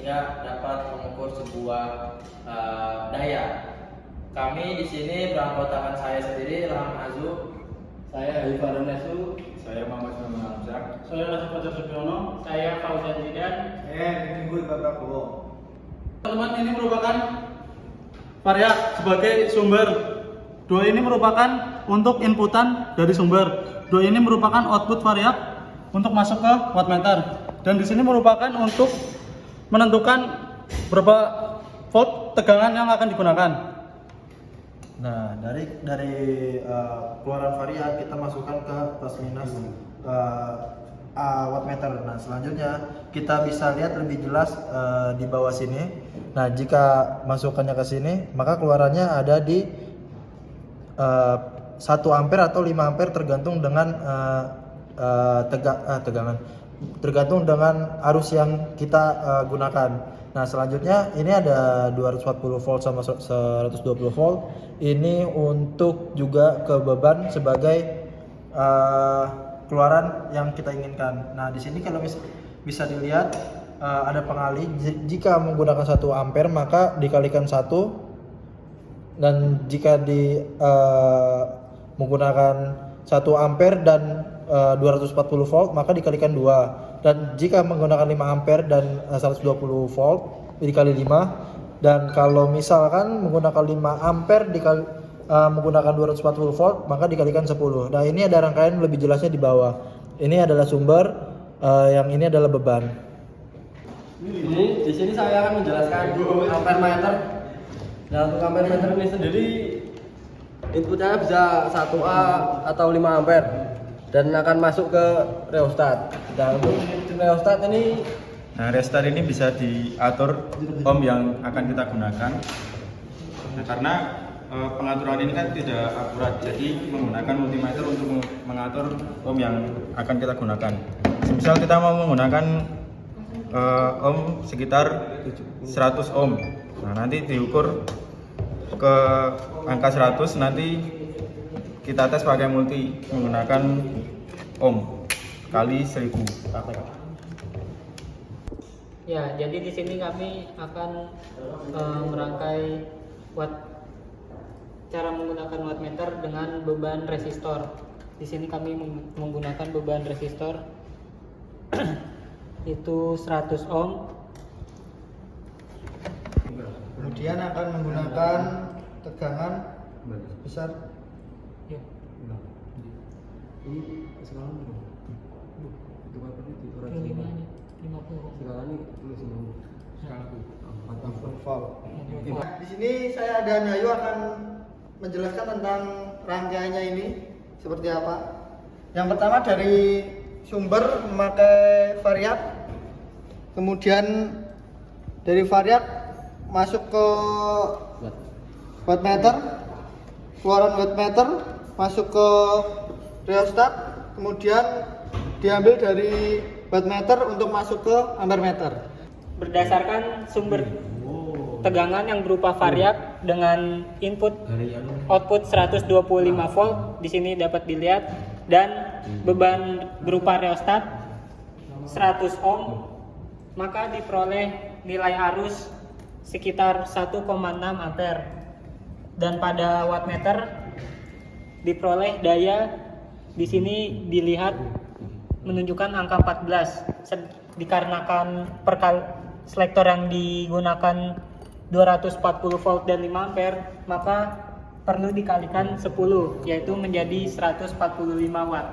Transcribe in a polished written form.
sehingga dapat mengukur sebuah daya. Kami di sini beranggotakan saya sendiri, Ilham Azu, Saya Ivan Nesu. Saya Muhammad Sulaiman Hamzah. Saya Rasul Fajar Subiono. Saya Fauzan Zidan. Timbul Babrakowo. Teman-teman, ini merupakan variak sebagai sumber. Dua ini merupakan untuk inputan dari sumber. Dua ini merupakan output variak untuk masuk ke wattmeter. Dan di sini merupakan untuk menentukan berapa volt tegangan yang akan digunakan. Nah, dari keluaran variak kita masukkan ke plus minus wattmeter. Nah, selanjutnya kita bisa lihat lebih jelas di bawah sini. Nah, jika masukannya ke sini, maka keluarannya ada di 1 ampere atau 5 ampere tergantung dengan tegangan. Tergantung dengan arus yang kita gunakan. Nah, selanjutnya ini ada 240 volt sama 120 volt. Ini untuk juga ke beban sebagai keluaran yang kita inginkan. Nah, di sini kalau bisa dilihat ada pengalih. Jika menggunakan 1 ampere maka dikalikan 1, dan jika menggunakan 1 ampere dan 240 volt maka dikalikan 2. Dan jika menggunakan 5 ampere dan 120 volt dikali 5, dan kalau misalkan menggunakan 5 ampere menggunakan 240 volt maka dikalikan 10. Nah, ini ada rangkaian lebih jelasnya di bawah. Ini adalah sumber, yang ini adalah beban. Di sini saya akan menjelaskan ampere meter. Nah, untuk ampere meter ini sendiri inputnya bisa 1A atau 5 ampere dan akan masuk ke rheostat. Nah, untuk rheostat ini restart ini bisa diatur ohm yang akan kita gunakan. Nah, karena pengaturan ini kan tidak akurat, jadi menggunakan multimeter untuk mengatur ohm yang akan kita gunakan. Misal kita mau menggunakan ohm sekitar 100 ohm. Nah, nanti diukur ke angka 100, nanti kita tes pakai multi menggunakan ohm kali 1000. ya, jadi di sini kami akan merangkai cara menggunakan wattmeter dengan beban resistor. Di sini kami menggunakan beban resistor itu 100 ohm. Kemudian akan menggunakan tegangan besar. Ya. Ini sekarang itu apa itu orang Lima Cina. ini 50. Sekarang ini tulis ini. Nah. 40 volt. Di sini saya dan Ayu akan menjelaskan tentang rangkaiannya ini seperti apa. Yang pertama dari sumber memakai variak, kemudian dari variak masuk ke wattmeter, keluaran wattmeter masuk ke rheostat, kemudian diambil dari wattmeter untuk masuk ke ampermeter. Berdasarkan sumber tegangan yang berupa variak dengan input output 125 volt di sini dapat dilihat, dan beban berupa rheostat 100 ohm, maka diperoleh nilai arus sekitar 1,6 ampere, dan pada wattmeter diperoleh daya di sini dilihat menunjukkan angka 14 dikarenakan selektor yang digunakan 240 volt dan 5 ampere, maka perlu dikalikan 10 yaitu menjadi 145 watt.